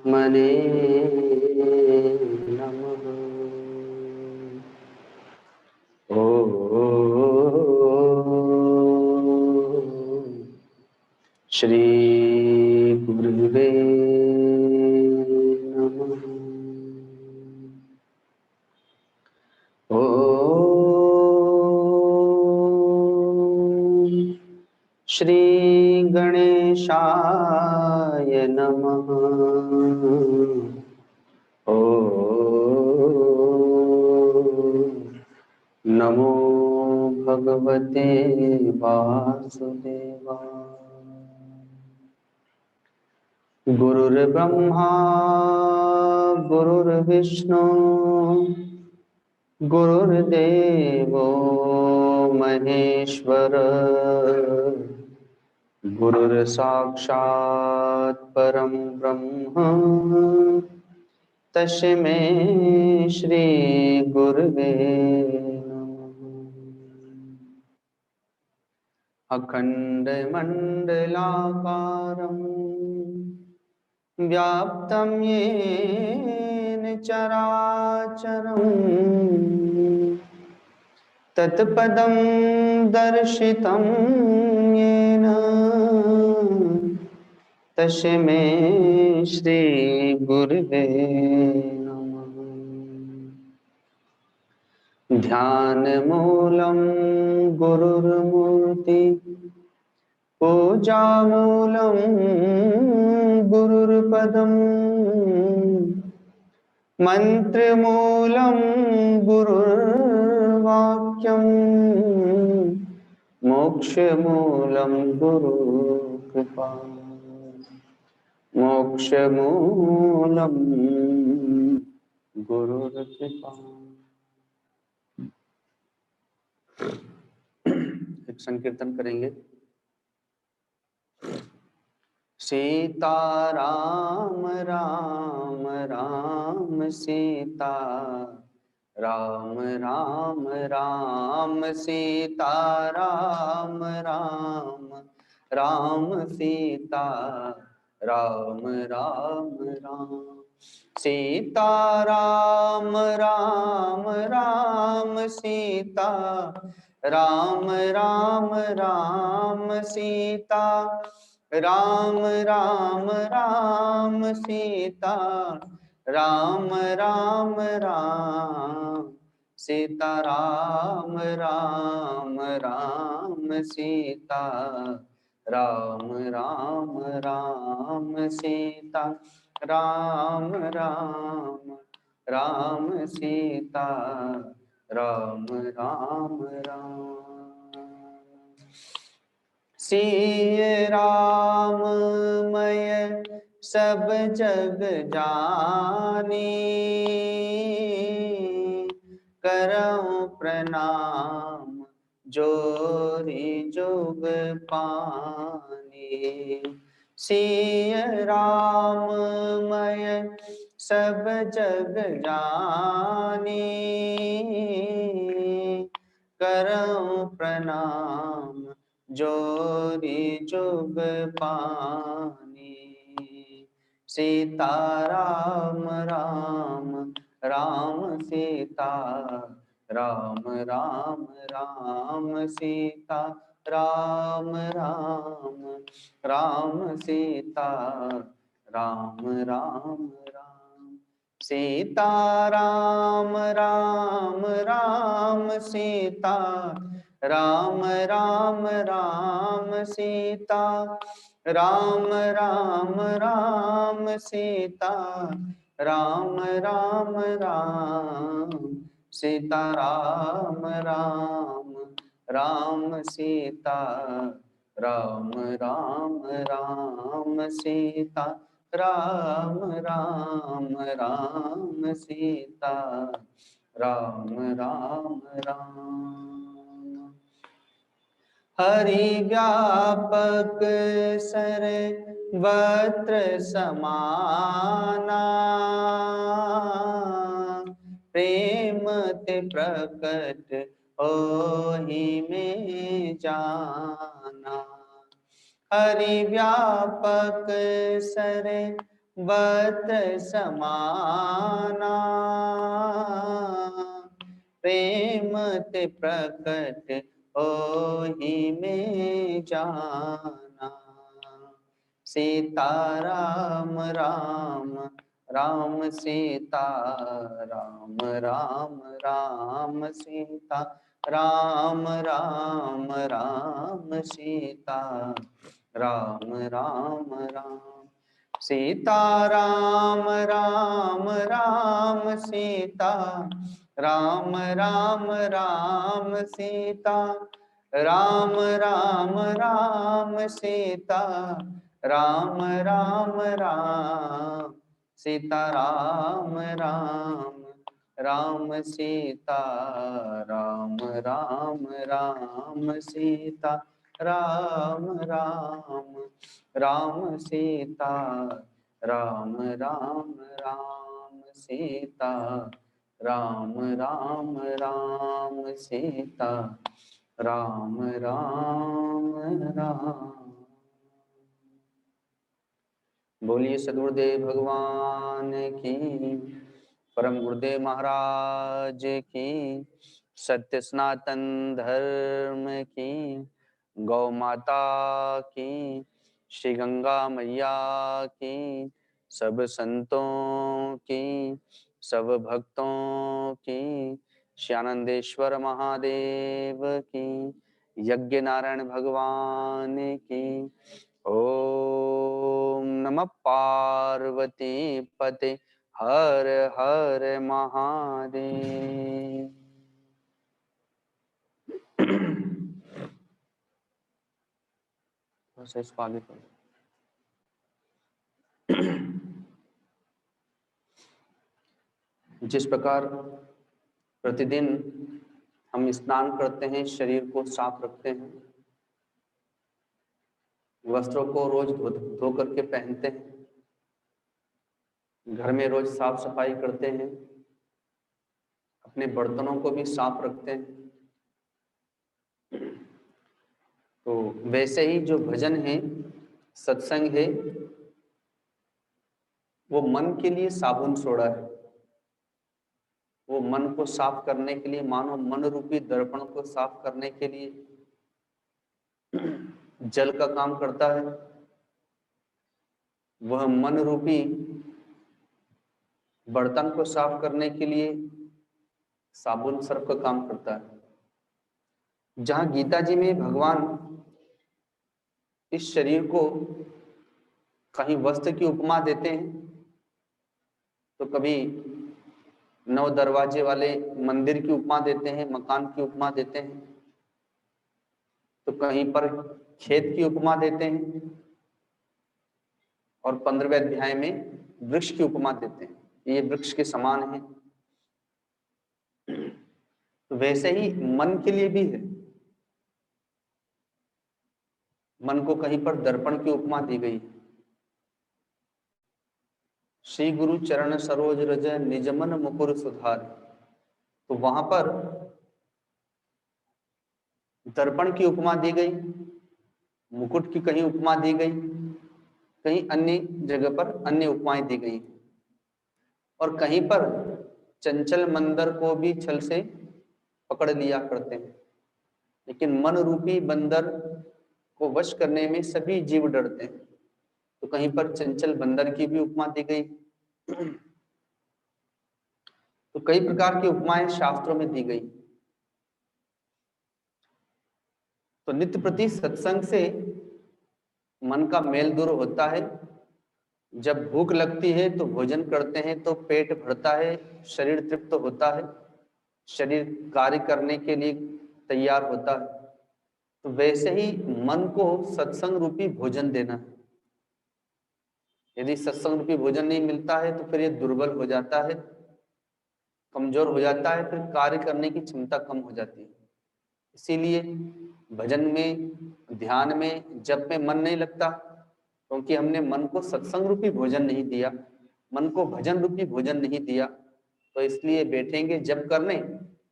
मने नमः। श्री गुरुवे नमः। श्री गणेशाय नमः। नमो भगवते वासुदेवाय। गुरुर्ब्रह्मा गुरुर्विष्णु गुरुर्देवो महेश्वर, गुरुर्साक्षात् परम ब्रह्म तस्मै श्री गुरुवे नमः। अखण्डमण्डलाकारं व्याप्तं येन चराचरं तत्पदं दर्शितं येन तस्मै श्री गुरुवे नमः। ध्यानमूलं गुरुर्मूर्ति, पूजामूलं गुरुर्पदम्, मन्त्रमूलं गुरुर्वाक्यम्, मोक्षमूलं गुरुकृपा। मोक्षमूलं गुरुर्कृपा। एक संकीर्तन करेंगे। सीताराम राम राम सीता राम राम राम सीताराम राम राम सीता राम राम राम सीताराम राम राम सीता राम राम राम सीता राम राम राम सीता राम राम राम सीता राम राम राम सीता राम राम राम सीता राम राम राम सीता राम राम राम। सिय राम मय सब जग जानी, करऊं प्रणाम जोरी जुग पानी। सिय राम मय सब जग जानी, करऊं प्रणाम जोरी जुग पानी। सीता राम राम राम सीता राम राम राम सीता राम राम राम सीता राम राम राम सीता राम राम राम सीता राम राम राम सीता राम राम राम सीता राम राम राम सीता राम राम राम सीता राम राम राम सीता राम राम राम सीता राम राम राम। हरि व्यापक सर्वत्र समाना, प्रेम ते प्रकट होहि में जाना। हरि व्यापक सर्वत्र बत समाना, प्रेम ते प्रकट होहि में जाना। सीता राम राम राम सीता राम राम राम सीता राम राम राम सीता राम राम राम सीता राम राम राम सीता राम राम राम सीता राम राम राम सीता राम राम राम सीता राम राम राम सीता राम राम राम सीता राम राम राम सीता राम राम राम सीता राम राम राम सीता राम राम राम। बोलिए सदगुरुदेव भगवान की, परम गुरुदेव महाराज की, सत्य सनातन धर्म की, गौ माता की, श्री गंगा मैया की, सब संतों की, सब भक्तों की, श्री आनंदेश्वर महादेव की, यज्ञ नारायण भगवान की। ओम नमः पार्वती पते हर हर महादेव। बस इसको आगे करो। जिस प्रकार प्रतिदिन हम स्नान करते हैं, शरीर को साफ रखते हैं, वस्त्रों को रोज धो करके पहनते हैं, घर में रोज साफ सफाई करते हैं, अपने बर्तनों को भी साफ रखते हैं, तो वैसे ही जो भजन है, सत्संग है, वो मन के लिए साबुन सोडा है। वो मन को साफ करने के लिए, मानो मन रूपी दर्पण को साफ करने के लिए जल का काम करता है। वह मन रूपी बर्तन को साफ करने के लिए साबुन सर्फ का काम करता है। जहां गीता जी में भगवान इस शरीर को कहीं वस्त्र की उपमा देते हैं, तो कभी 9 दरवाजे वाले मंदिर की उपमा देते हैं, मकान की उपमा देते हैं, तो कहीं पर खेत की उपमा देते हैं, और 15वें अध्याय में वृक्ष की उपमा देते हैं, ये वृक्ष के समान है। तो वैसे ही मन के लिए भी है। मन को कहीं पर दर्पण की उपमा दी गई। श्री गुरु चरण सरोज रज निज मन मुकुर सुधार, तो वहां पर दर्पण की उपमा दी गई, मुकुट की कहीं उपमा दी गई, कहीं अन्य जगह पर अन्य उपमाएं दी गई, और कहीं पर चंचल मंदर को भी छल से पकड़ लिया करते हैं, लेकिन मन रूपी बंदर को वश करने में सभी जीव डरते हैं, तो कहीं पर चंचल बंदर की भी उपमा दी गई। तो कई प्रकार की उपमाएं शास्त्रों में दी गई। तो नित्य प्रति सत्संग से मन का मेल दूर होता है। जब भूख लगती है तो भोजन करते हैं तो पेट भरता है, शरीर तृप्त होता है, शरीर कार्य करने के लिए तैयार होता है। तो वैसे ही मन को सत्संग रूपी भोजन देना है। यदि सत्संग रूपी भोजन नहीं मिलता है तो फिर ये दुर्बल हो जाता है, कमजोर हो जाता है, फिर कार्य करने की क्षमता कम हो जाती है। इसीलिए भजन में, ध्यान में, जप में मन नहीं लगता, क्योंकि हमने मन को सत्संग रूपी भोजन नहीं दिया, मन को भजन रूपी भोजन नहीं दिया। तो इसलिए बैठेंगे जप करने,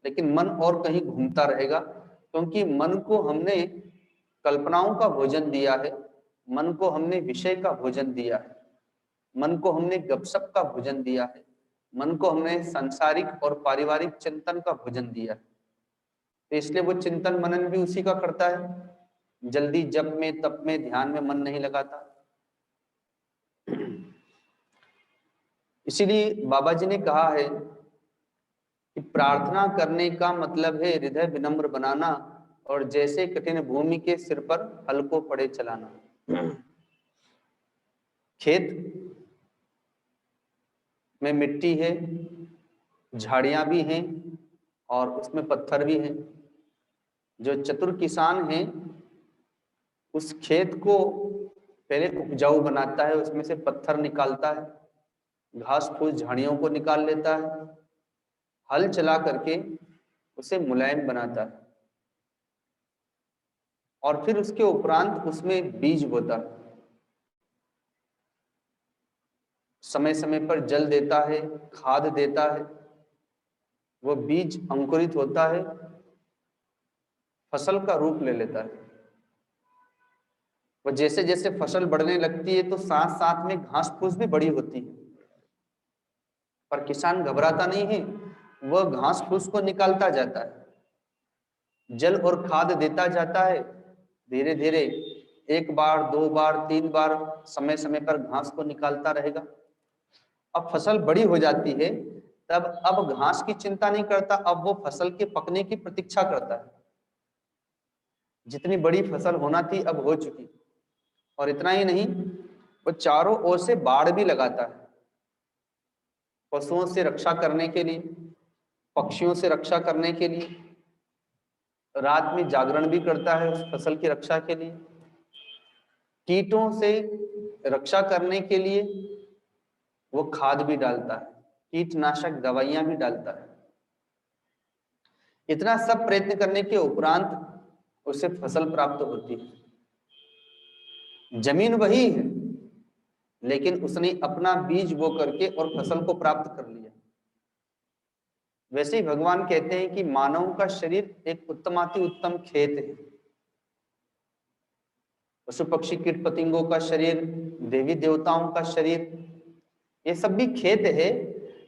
लेकिन मन और कहीं घूमता रहेगा, क्योंकि मन को हमने कल्पनाओं का भोजन दिया है, मन को हमने विषय का भोजन दिया है। मन को हमने गपशप का भोजन दिया है, मन को हमने सांसारिक और पारिवारिक चिंतन का भोजन दिया है, तो इसलिए वो चिंतन मनन भी उसी का करता है। जल्दी जप में तप में ध्यान में मन नहीं लगाता। इसीलिए बाबा जी ने कहा है कि प्रार्थना करने का मतलब है हृदय विनम्र बनाना और जैसे कठिन भूमि के सिर पर हल को पड़े चलाना। खेत में मिट्टी है, झाड़ियां भी हैं और उसमें पत्थर भी हैं। जो चतुर किसान है उस खेत को पहले उपजाऊ बनाता है, उसमें से पत्थर निकालता है, घास फूस झाड़ियों को निकाल लेता है, हल चला करके उसे मुलायम बनाता है और फिर उसके उपरांत उसमें बीज बोता है। समय समय पर जल देता है, खाद देता है, वो बीज अंकुरित होता है, फसल का रूप ले लेता है। वो जैसे जैसे फसल बढ़ने लगती है तो साथ साथ में घास फूस भी बड़ी होती है, पर किसान घबराता नहीं है, वह घास फूस को निकालता जाता है, जल और खाद देता जाता है, धीरे धीरे 1 बार 2 बार 3 बार समय समय पर घास को निकालता रहेगा। अब फसल बड़ी हो जाती है, तब अब घास की चिंता नहीं करता, अब वो फसल के पकने की प्रतीक्षा करता है। जितनी बड़ी फसल होना थी अब हो चुकी। और इतना ही नहीं, वो चारों ओर से बाड़ भी लगाता है, पशुओं से रक्षा करने के लिए, पक्षियों से रक्षा करने के लिए, रात में जागरण भी करता है उस फसल की रक्षा के लिए, कीटों से रक्षा करने के लिए वो खाद भी डालता है, कीटनाशक दवाइयां भी डालता है। इतना सब प्रयत्न करने के उपरांत उसे फसल प्राप्त होती है। जमीन वही है, लेकिन उसने अपना बीज बो करके और फसल को प्राप्त कर लिया। वैसे ही भगवान कहते हैं कि मानव का शरीर एक उत्तमाति उत्तम खेत है। पशु पक्षी कीट पतंगों का शरीर, देवी देवताओं का शरीर, ये सब भी खेत है,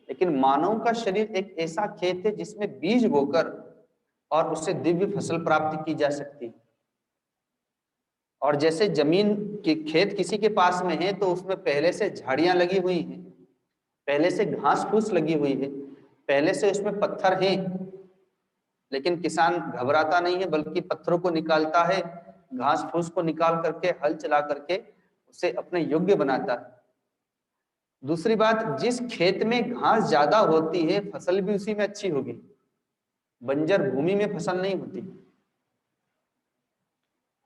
लेकिन मानव का शरीर एक ऐसा खेत है जिसमें बीज बोकर और उससे दिव्य फसल प्राप्त की जा सकती है। और जैसे जमीन की खेत किसी के पास में है तो उसमें पहले से झाड़ियां लगी हुई हैं, पहले से घास फूस लगी हुई है, पहले से उसमें पत्थर हैं, लेकिन किसान घबराता नहीं है, बल्कि पत्थरों को निकालता है, घास फूस को निकाल करके हल चला करके उसे अपने योग्य बनाता है। दूसरी बात, जिस खेत में घास ज्यादा होती है फसल भी उसी में अच्छी होगी, बंजर भूमि में फसल नहीं होती।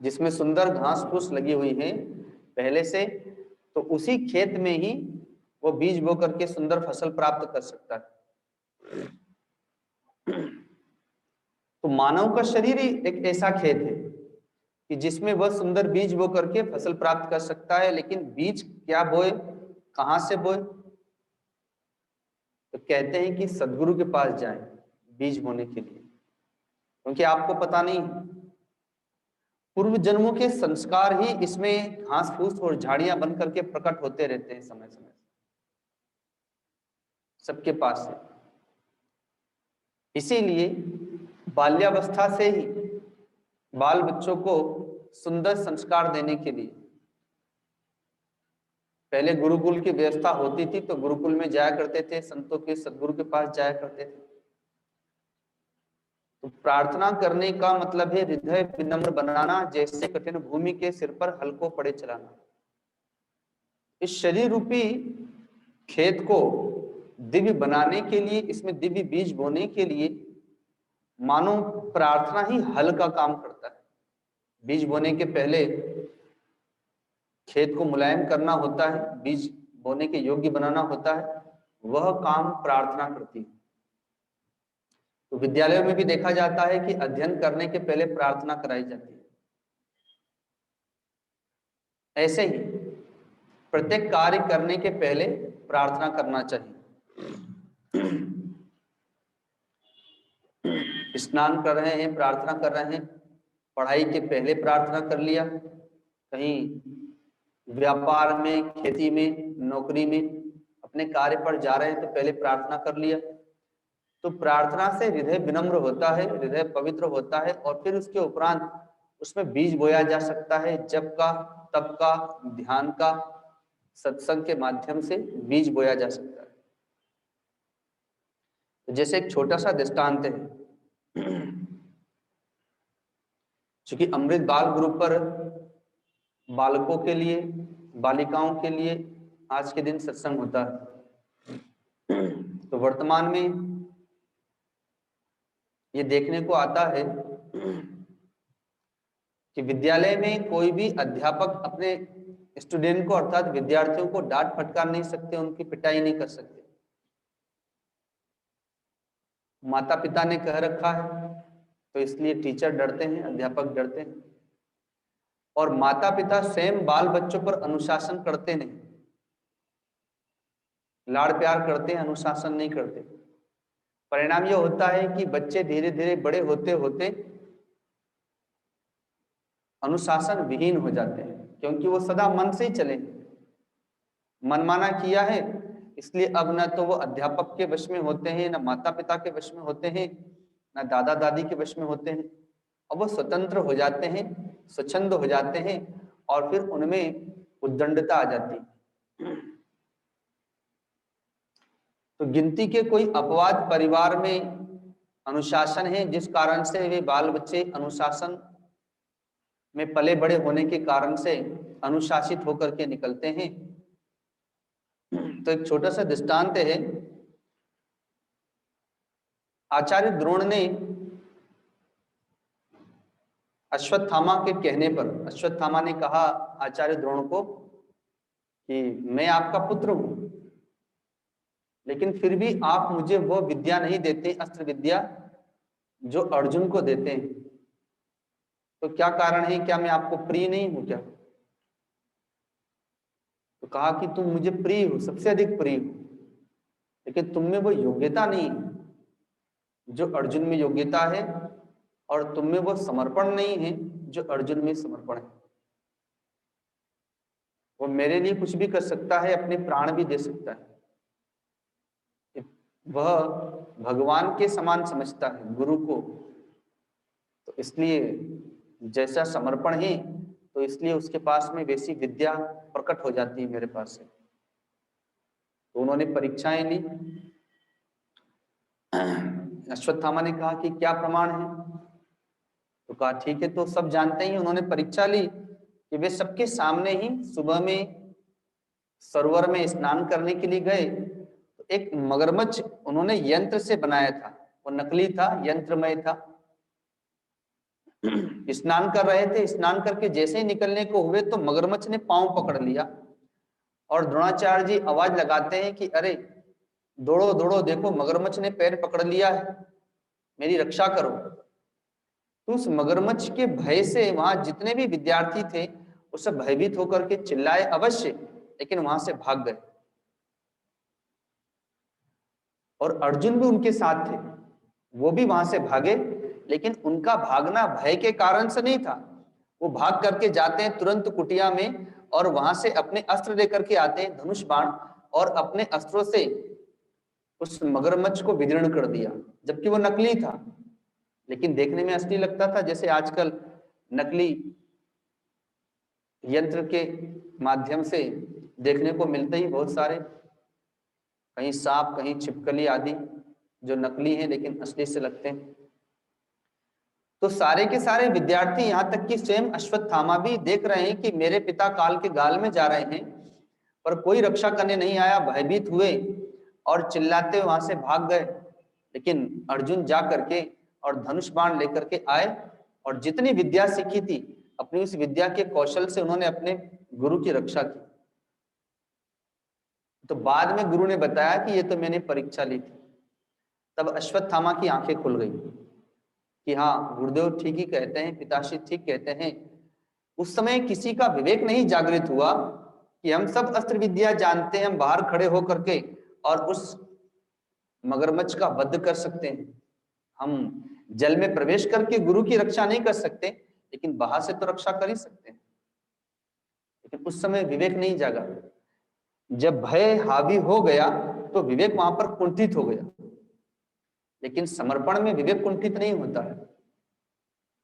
जिसमें सुंदर घास फूस लगी हुई है पहले से, तो उसी खेत में ही वो बीज बो करके सुंदर फसल प्राप्त कर सकता है। तो मानव का शरीर ही एक ऐसा खेत है कि जिसमें वह सुंदर बीज बो करके फसल प्राप्त कर सकता है। लेकिन बीज क्या बोए, कहां से बोए? तो कहते हैं कि सदगुरु के पास जाएं बीज बोने के लिए, क्योंकि आपको पता नहीं, पूर्व जन्मों के संस्कार ही इसमें घास फूस और झाड़ियां बन करके प्रकट होते रहते हैं समय समय, सबके पास है। इसीलिए बाल्यावस्था से ही बाल बच्चों को सुंदर संस्कार देने के लिए पहले गुरुकुल की व्यवस्था होती थी, तो गुरुकुल में जाया करते थे, संतों के सदगुरु के पास जाया करते थे। तो प्रार्थना करने का मतलब है हृदय विनम्र बनाना, जैसे कठिन भूमि के सिर पर हल को पड़े चलाना। इस शरीर रूपी खेत को दिव्य बनाने के लिए, इसमें दिव्य बीज बोने के लिए मानो प्रार्थना ही हल का काम करता है। बीज बोने के पहले खेत को मुलायम करना होता है, बीज बोने के योग्य बनाना होता है, वह काम प्रार्थना करती है। तो विद्यालयों में भी देखा जाता है कि अध्ययन करने के पहले प्रार्थना कराई जाती है। ऐसे ही प्रत्येक कार्य करने के पहले प्रार्थना करना चाहिए। स्नान कर रहे हैं, प्रार्थना कर रहे हैं, पढ़ाई के पहले प्रार्थना कर लिया, कहीं व्यापार में खेती में नौकरी में, अपने कार्य पर जा रहे हैं तो पहले प्रार्थना कर लिया। तो प्रार्थना से हृदय विनम्र होता है, हृदय पवित्र होता है, और फिर उसके उपरांत उसमें बीज बोया जा सकता है। जप का, तप का, ध्यान का, सत्संग के माध्यम से बीज बोया जा सकता है। तो जैसे एक छोटा सा दृष्टांत है, चूंकि अमृत बाल ग्रुप पर बालकों के लिए, बालिकाओं के लिए आज के दिन सत्संग होता है। तो वर्तमान में ये देखने को आता है कि विद्यालय में कोई भी अध्यापक अपने स्टूडेंट को, अर्थात विद्यार्थियों को डांट फटकार नहीं सकते, उनकी पिटाई नहीं कर सकते। माता पिता ने कह रखा है तो इसलिए टीचर डरते हैं, अध्यापक डरते हैं। और माता पिता स्वयं बाल बच्चों पर अनुशासन करते नहीं, लाड़ प्यार करते हैं, अनुशासन नहीं करते। परिणाम यह होता है कि बच्चे धीरे धीरे बड़े होते होते अनुशासन विहीन हो जाते हैं, क्योंकि वो सदा मन से ही चले, मनमाना किया है, इसलिए अब न तो वो अध्यापक के वश में होते हैं, न माता पिता के वश में होते हैं, न दादा दादी के वश में होते हैं। अब वो स्वतंत्र हो जाते हैं, स्वच्छंद हो जाते हैं, और फिर उनमें उद्दंडता आ जाती है। तो गिनती के कोई अपवाद परिवार में अनुशासन है, जिस कारण से वे बाल बच्चे अनुशासन में पले बड़े होने के कारण से अनुशासित होकर के निकलते हैं। तो एक छोटा सा दृष्टांत है। आचार्य द्रोण ने अश्वत्थामा के कहने पर, अश्वत्थामा ने कहा आचार्य द्रोण को कि मैं आपका पुत्र हूं, लेकिन फिर भी आप मुझे वो विद्या नहीं देते, अस्त्र विद्या, जो अर्जुन को देते हैं। तो क्या कारण है? क्या मैं आपको प्रिय नहीं हूं क्या? तो कहा कि तुम मुझे प्रिय हो, सबसे अधिक प्रिय हो, लेकिन तुम में वो योग्यता नहीं है जो अर्जुन में योग्यता है, और तुम में वो समर्पण नहीं है जो अर्जुन में समर्पण है। वो मेरे लिए कुछ भी कर सकता है, अपने प्राण भी दे सकता है, वह भगवान के समान समझता है गुरु को। तो इसलिए जैसा समर्पण है, तो इसलिए उसके पास में वैसी विद्या प्रकट हो जाती है मेरे पास से। तो उन्होंने परीक्षाएं ली। अश्वत्थामा ने कहा कि क्या प्रमाण है? तो कहा ठीक है, तो सब जानते ही। उन्होंने परीक्षा ली कि वे सबके सामने ही सुबह में सरोवर में स्नान करने के लिए गए। तो एक मगरमच्छ उन्होंने यंत्र से बनाया था, वो नकली था, यंत्रमय था। स्नान कर रहे थे, स्नान करके जैसे ही निकलने को हुए तो मगरमच्छ ने पांव पकड़ लिया, और द्रोणाचार्य जी आवाज लगाते हैं कि अरे दौड़ो दौड़ो, देखो मगरमच्छ ने पैर पकड़ लिया है, मेरी रक्षा करो। तो उस मगरमच्छ के भय से वहां जितने भी विद्यार्थी थे वो सब भयभीत होकर के चिल्लाए अवश्य, लेकिन वहां से भाग गए। और अर्जुन भी उनके साथ थे, वो भी वहां से भागे, लेकिन उनका भागना भय के कारण से नहीं था। वो भाग करके जाते हैं तुरंत कुटिया में, और वहां से अपने अस्त्र लेकर के आते हैं, धनुष बाण, और अपने अस्त्रों से उस मगरमच्छ को विदीर्ण कर दिया, जबकि वो नकली था, लेकिन देखने में असली लगता था। जैसे आजकल नकली यंत्र के माध्यम से देखने को मिलते ही बहुत सारे, कहीं सांप, कहीं छिपकली आदि, जो नकली हैं लेकिन असली से लगते हैं। तो सारे के सारे विद्यार्थी, यहां तक कि स्वयं अश्वत्थामा भी देख रहे हैं कि मेरे पिता काल के गाल में जा रहे हैं, पर कोई रक्षा करने नहीं आया, भयभीत हुए और चिल्लाते वहां से भाग गए। लेकिन अर्जुन जा करके और धनुष बाण लेकर के आए, और जितनी विद्या सीखी थी अपनी उस विद्या के कौशल से उन्होंने अपने गुरु की रक्षा की। तो बाद में गुरु ने बताया कि ये तो मैंने परीक्षा ली थी। तब अश्वत्थामा की आंखें खुल गई कि हाँ, गुरुदेव ठीक ही कहते हैं, पिताश्री ठीक कहते हैं। उस समय किसी का विवेक नहीं जागृत हुआ कि हम सब अस्त्र विद्या जानते हैं, हम बाहर खड़े होकर के और उस मगरमच्छ का वध कर सकते हैं। हम जल में प्रवेश करके गुरु की रक्षा नहीं कर सकते, लेकिन बाहर से तो रक्षा कर ही सकते हैं। लेकिन उस समय विवेक नहीं जागा। जब भय हावी हो गया तो विवेक वहां पर कुंठित हो गया, लेकिन समर्पण में विवेक कुंठित नहीं होता है।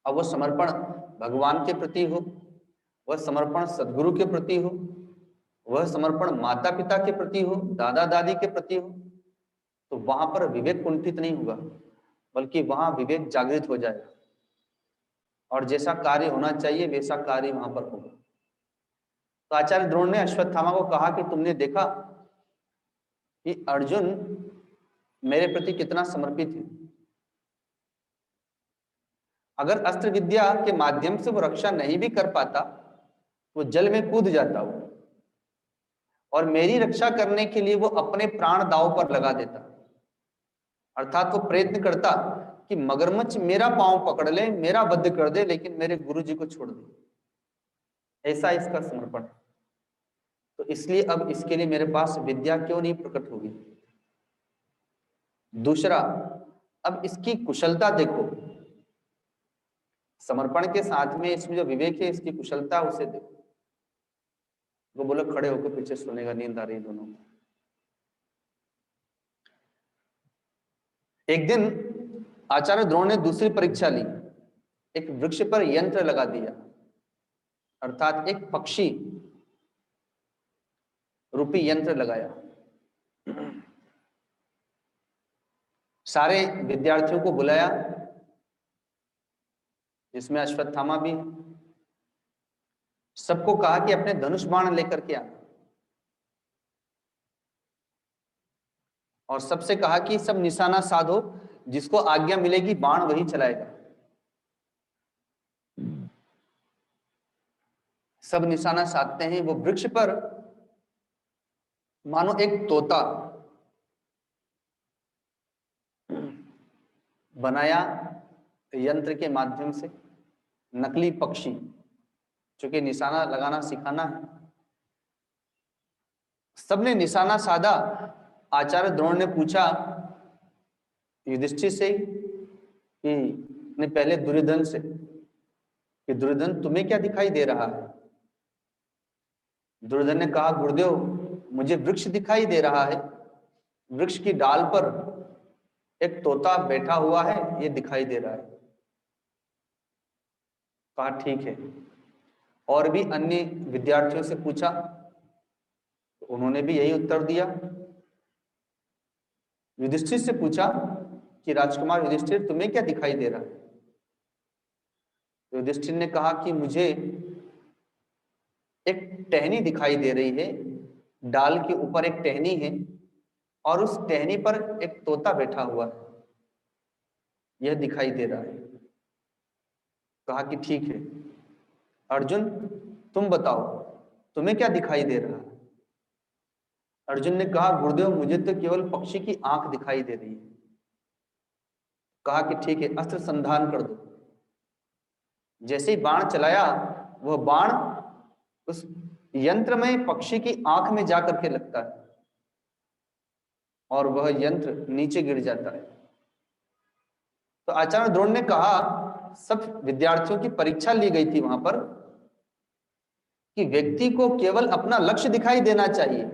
अब वो समर्पण भगवान के प्रति हो, वह समर्पण सदगुरु के प्रति हो, वह समर्पण माता पिता के प्रति हो, दादा दादी के प्रति हो, तो वहां पर विवेक कुंठित नहीं होगा, बल्कि वहां विवेक जागृत हो जाएगा और जैसा कार्य होना चाहिए वैसा कार्य वहां पर होगा। तो आचार्य द्रोण ने अश्वत्थामा को कहा कि तुमने देखा कि अर्जुन मेरे प्रति कितना समर्पित है। अगर अस्त्र विद्या के माध्यम से वो रक्षा नहीं भी कर पाता, वो जल में कूद जाता वो, और मेरी रक्षा करने के लिए वो अपने प्राण दांव पर लगा देता। अर्थात वो प्रयत्न करता कि मगरमच्छ मेरा पांव पकड़ ले, मेरा वध कर दे, लेकिन मेरे गुरु जी को छोड़ दे। ऐसा इसका समर्पण। तो इसलिए अब इसके लिए मेरे पास विद्या क्यों नहीं प्रकट होगी। दूसरा, अब इसकी कुशलता देखो, समर्पण के साथ में इसमें जो विवेक है, इसकी कुशलता उसे देखो। वो बोले खड़े होकर पीछे सुनेगा, नींद आ रही दोनों को। एक दिन आचार्य द्रोण ने दूसरी परीक्षा ली, एक वृक्ष पर यंत्र लगा दिया, अर्थात एक पक्षी रूपी यंत्र लगाया। सारे विद्यार्थियों को बुलाया, जिसमें अश्वत्थामा भी है। सबको कहा कि अपने धनुष बाण लेकर के आना, और सबसे कहा कि सब निशाना साधो, जिसको आज्ञा मिलेगी बाण वही चलाएगा। सब निशाना साधते हैं। वो वृक्ष पर मानो एक तोता बनाया यंत्र के माध्यम से, नकली पक्षी, चूंकि निशाना लगाना सिखाना है। सबने निशाना साधा। आचार्य द्रोण ने पूछा युधिष्ठिर से कि ने पहले दुर्योधन से कि दुर्योधन तुम्हें क्या दिखाई दे रहा है। दुर्योधन ने कहा गुरुदेव मुझे वृक्ष दिखाई दे रहा है, वृक्ष की डाल पर एक तोता बैठा हुआ है, ये दिखाई दे रहा है। कहा ठीक है। और भी अन्य विद्यार्थियों से पूछा, तो उन्होंने भी यही उत्तर दिया। युधिष्ठिर से पूछा कि राजकुमार युधिष्ठिर तुम्हें क्या दिखाई दे रहा है। युधिष्ठिर ने कहा कि मुझे एक टहनी दिखाई दे रही है, डाल के ऊपर एक टहनी है और उस टहनी पर एक तोता बैठा हुआ है, यह दिखाई दे रहा है। कहा कि ठीक है। अर्जुन तुम बताओ तुम्हें क्या दिखाई दे रहा है। अर्जुन ने कहा गुरुदेव मुझे तो केवल पक्षी की आंख दिखाई दे रही है। कहा कि ठीक है, अस्त्र संधान कर दो। जैसे ही बाण चलाया, वह बाण उस यंत्र में पक्षी की आंख में जाकर के लगता है और वह यंत्र नीचे गिर जाता है। तो आचार्य द्रोण ने कहा, सब विद्यार्थियों की परीक्षा ली गई थी वहां पर कि व्यक्ति को केवल अपना लक्ष्य दिखाई देना चाहिए।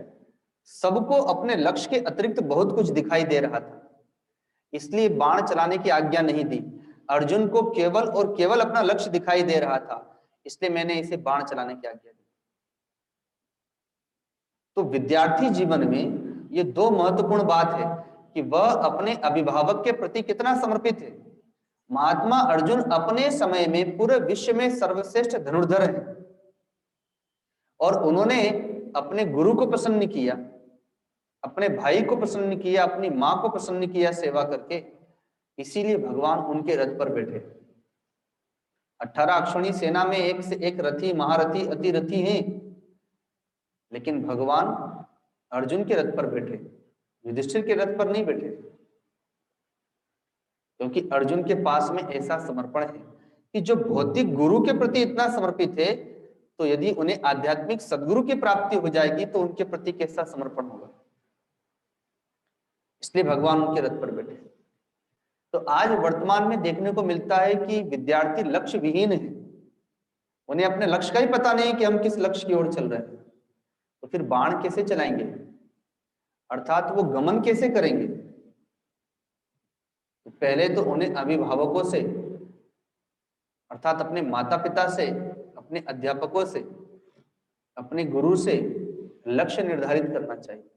सबको अपने लक्ष्य के अतिरिक्त बहुत कुछ दिखाई दे रहा था, इसलिए बाण चलाने की आज्ञा नहीं दी। अर्जुन को केवल और केवल अपना लक्ष्य दिखाई दे रहा था, इसलिए मैंने इसे बाण चलाने की आज्ञा दी। तो विद्यार्थी जीवन में ये दो महत्वपूर्ण बात है कि वह अपने अभिभावक के प्रति कितना समर्पित है। महात्मा अर्जुन अपने समय में पूरे विश्व में सर्वश्रेष्ठ धनुर्धर है और उन्होंने अपने गुरु को प्रसन्न किया, अपने भाई को प्रसन्न किया, अपनी मां को प्रसन्न किया सेवा करके, इसीलिए भगवान उनके रथ पर बैठे। 18 अक्षौणी सेना में एक से एक रथी, महारथी, अतिरथी हैं, लेकिन भगवान अर्जुन के रथ पर बैठे, युधिष्ठिर के रथ पर नहीं बैठे, क्योंकि अर्जुन के पास में ऐसा समर्पण है कि जो भौतिक गुरु के प्रति इतना समर्पित है, तो यदि उन्हें आध्यात्मिक सद्गुरु की प्राप्ति हो जाएगी तो उनके प्रति कैसा समर्पण होगा। इसलिए भगवान उनके रथ पर बैठे। तो आज वर्तमान में देखने को मिलता है कि विद्यार्थी लक्ष्य विहीन है, उन्हें अपने लक्ष्य का ही पता नहीं कि हम किस लक्ष्य की ओर चल रहे हैं। तो फिर बाण कैसे चलाएंगे, अर्थात वो गमन कैसे करेंगे। तो पहले तो उन्हें अभिभावकों से, अर्थात अपने माता पिता से, अपने अध्यापकों से, अपने गुरु से लक्ष्य निर्धारित करना चाहिए।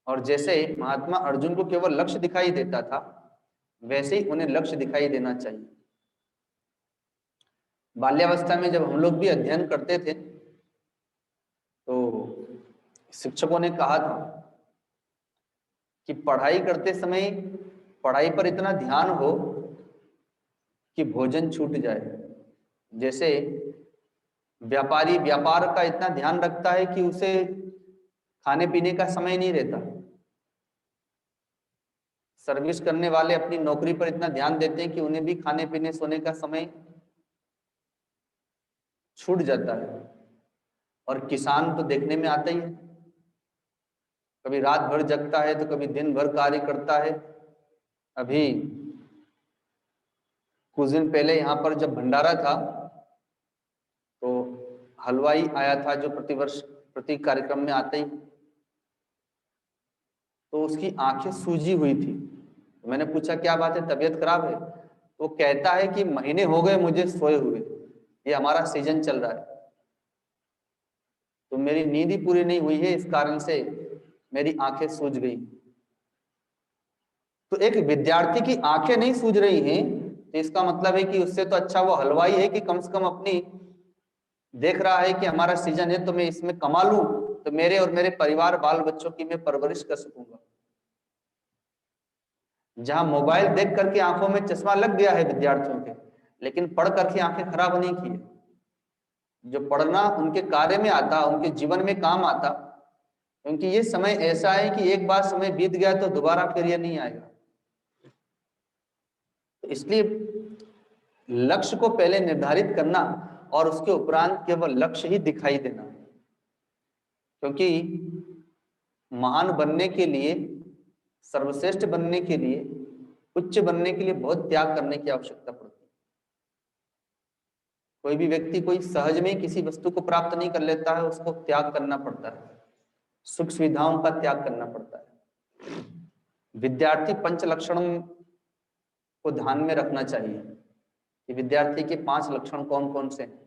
और जैसे महात्मा अर्जुन को केवल लक्ष्य दिखाई देता था, वैसे ही उन्हें लक्ष्य दिखाई देना चाहिए। बाल्यावस्था में जब हम लोग भी अध्ययन करते थे तो शिक्षकों ने कहा था कि पढ़ाई करते समय पढ़ाई पर इतना ध्यान हो कि भोजन छूट जाए। जैसे व्यापारी व्यापार का इतना ध्यान रखता है कि उसे खाने पीने का समय नहीं रहता। सर्विस करने वाले अपनी नौकरी पर इतना ध्यान देते हैं कि उन्हें भी खाने पीने सोने का समय छूट जाता है। और किसान तो देखने में आता ही है, कभी रात भर जगता है तो कभी दिन भर कार्य करता है। अभी कुछ दिन पहले यहाँ पर जब भंडारा था तो हलवाई आया था जो प्रतिवर्ष प्रति कार्यक्रम में आते ही, तो उसकी आंखें सूजी हुई थी। तो मैंने पूछा क्या बात है, तबीयत खराब है? तो कहता है कि महीने हो गए मुझे सोए हुए, ये हमारा सीजन चल रहा है, तो मेरी नींद ही पूरी नहीं हुई है, इस कारण से मेरी आंखें सूज गई। तो एक विद्यार्थी की आंखें नहीं सूज रही हैं तो इसका मतलब है कि उससे तो अच्छा वो हलवाई है कि कम से कम अपनी देख रहा है कि हमारा सीजन है तो मैं इसमें कमा लूं तो मेरे और मेरे परिवार बाल बच्चों की मैं परवरिश कर सकूंगा। जहां मोबाइल देख करके आंखों में चश्मा लग गया है विद्यार्थियों के, लेकिन पढ़ करके आंखें खराब नहीं की है। जो पढ़ना उनके कार्य में आता, उनके जीवन में काम आता, क्योंकि ये समय ऐसा है कि एक बार समय बीत गया तो दोबारा फिर ये नहीं आएगा। तो इसलिए लक्ष्य को पहले निर्धारित करना और उसके उपरांत केवल लक्ष्य ही दिखाई देना, क्योंकि महान बनने के लिए, सर्वश्रेष्ठ बनने के लिए, उच्च बनने के लिए बहुत त्याग करने की आवश्यकता पड़ती है। कोई भी व्यक्ति कोई सहज में किसी वस्तु को प्राप्त नहीं कर लेता है, उसको त्याग करना पड़ता है, सुख सुविधाओं का त्याग करना पड़ता है। विद्यार्थी पंच लक्षणों को ध्यान में रखना चाहिए कि विद्यार्थी के 5 लक्षण कौन कौन से हैं,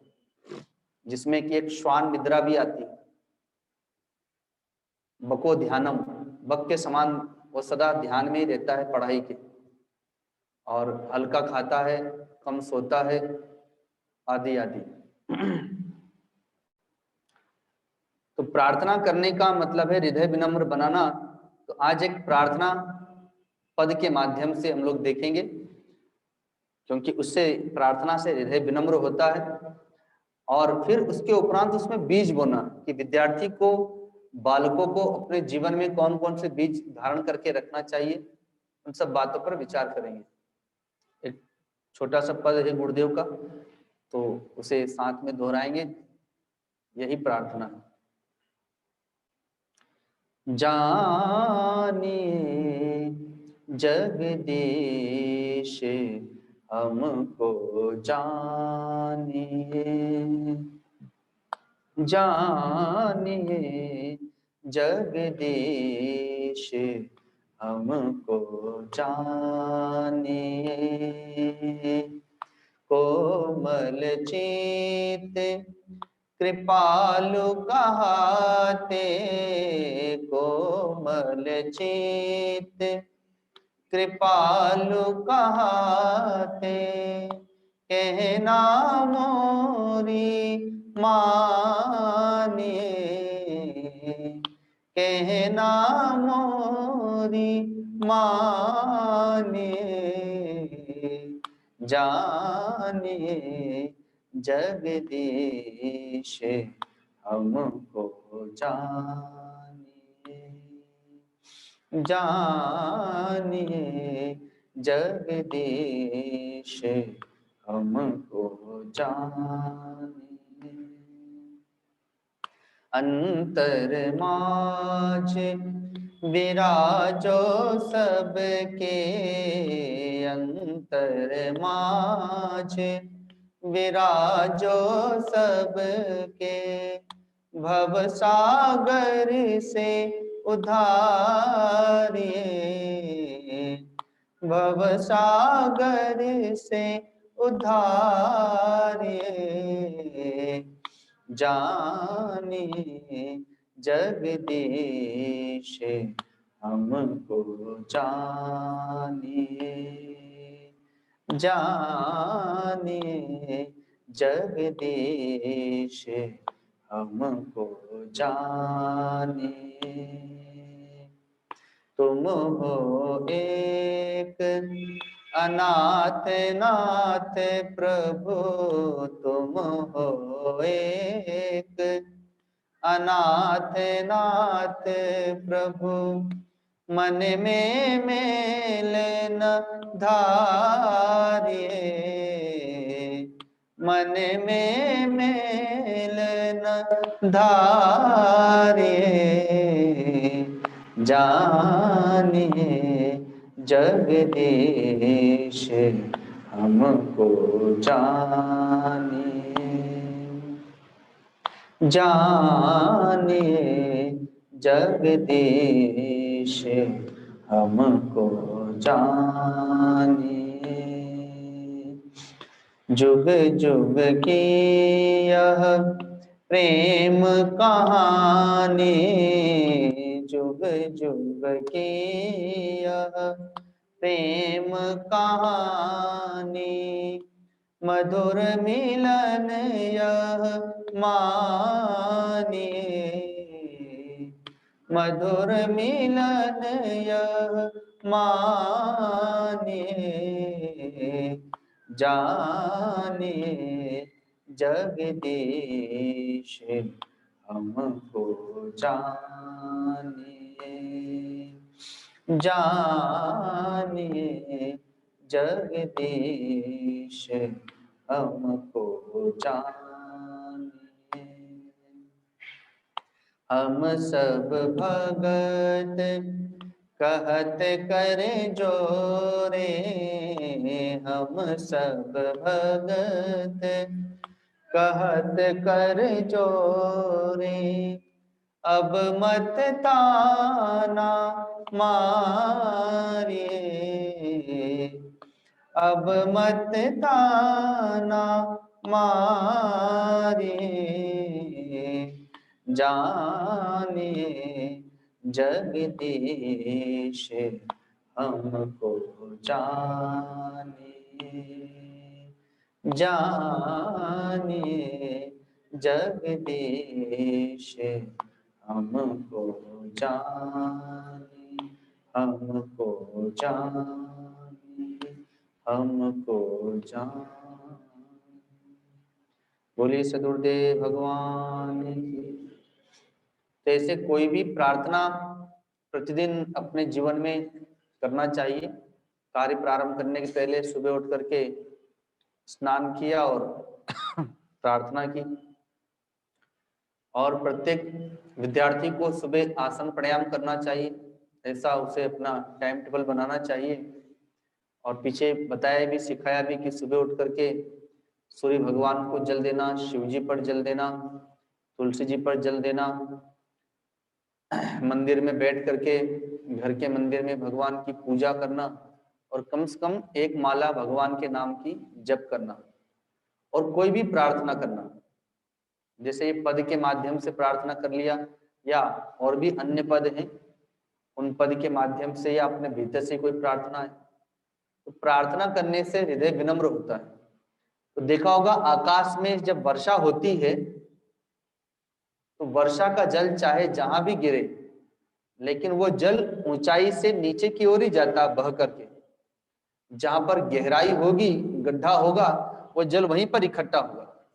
जिसमें कि एक श्वान निद्रा भी आती है। बको ध्यानम, बक के समान वो सदा ध्यान में ही रहता है पढ़ाई के, और हल्का खाता है, कम सोता है, आदि आदि। तो प्रार्थना करने का मतलब है हृदय विनम्र बनाना। तो आज एक प्रार्थना पद के माध्यम से हम लोग देखेंगे, क्योंकि उससे, प्रार्थना से हृदय विनम्र होता है। और फिर उसके उपरांत उसमें बीज बोना कि विद्यार्थी को, बालकों को अपने जीवन में कौन कौन से बीज धारण करके रखना चाहिए, उन सब बातों पर विचार करेंगे। एक छोटा सा पद है गुरुदेव का, तो उसे साथ में दोहराएंगे, यही प्रार्थना है। जानिए जगदीश हमको जानिए, जानिए जगदीश हमको जानिए, कोमल चित कृपालु कहाते, कोमल चित कृपालु कहाते, कहना मोरी मानिए, कहना मोरी मानिए, जानिए जगदीश हमको जानिए, जानिए जगदीश हमको जानिए, अंतर माझ विराजो सबके, अंतर माझ विराजो सबके, भव सागर से उधारिए, भव सागर से उधारिए, जानिए जगदीश हमको जानिए, जानिए जगदीश हमको जानिए। तुम हो एक अनाथ नाथ प्रभु, तुम हो एक अनाथ नाथ प्रभु, मन में मेल न धारिए, मन में मेल न धारिए, जानिए जगदीश हमको जानिए, जानिए जगदीश हमको जानिए। जुग जुग की यह प्रेम कहानी, जुग जुग की यह प्रेम कहानी, मधुर मिलन यह मानिए, मधुर मिलन यह मानिए, जानिए जगदीश हमको जानिए, जानिए जगदीश हमको जानिए। हम सब भगत कहत करे जोरे, हम सब भगत कहत कर जोरे, अब मत ताना मारिए, अब मत ताना मारिए, जानिए जगदीश हमको जानिए, जानिए जगदीश हमको जानिए, हमको जानिए, हमको जानिए। बोलिए सदगुरुदेव भगवान की। तो ऐसे कोई भी प्रार्थना प्रतिदिन अपने जीवन में करना चाहिए। कार्य प्रारंभ करने के पहले सुबह उठ करके स्नान किया और प्रार्थना की। और प्रत्येक विद्यार्थी को सुबह आसन प्राणायाम करना चाहिए, ऐसा उसे अपना टाइम टेबल बनाना चाहिए। और पीछे बताया भी सिखाया भी कि सुबह उठ करके सूर्य भगवान को जल देना, शिव जी पर जल देना, तुलसी जी पर जल देना, मंदिर में बैठ करके घर के मंदिर में भगवान की पूजा करना और कम से कम एक माला भगवान के नाम की जप करना और कोई भी प्रार्थना करना। जैसे ये पद के माध्यम से प्रार्थना कर लिया या और भी अन्य पद हैं, उन पद के माध्यम से या अपने भीतर से कोई प्रार्थना है, तो प्रार्थना करने से हृदय विनम्र होता है। तो देखा होगा आकाश में जब वर्षा होती है तो वर्षा का जल चाहे जहां भी गिरे, लेकिन वो जल ऊंचाई से नीचे की ओर ही जाता बह करके। जहां पर गहराई होगी, गड्ढा होगा, वो जल वहीं पर इकट्ठा होगा।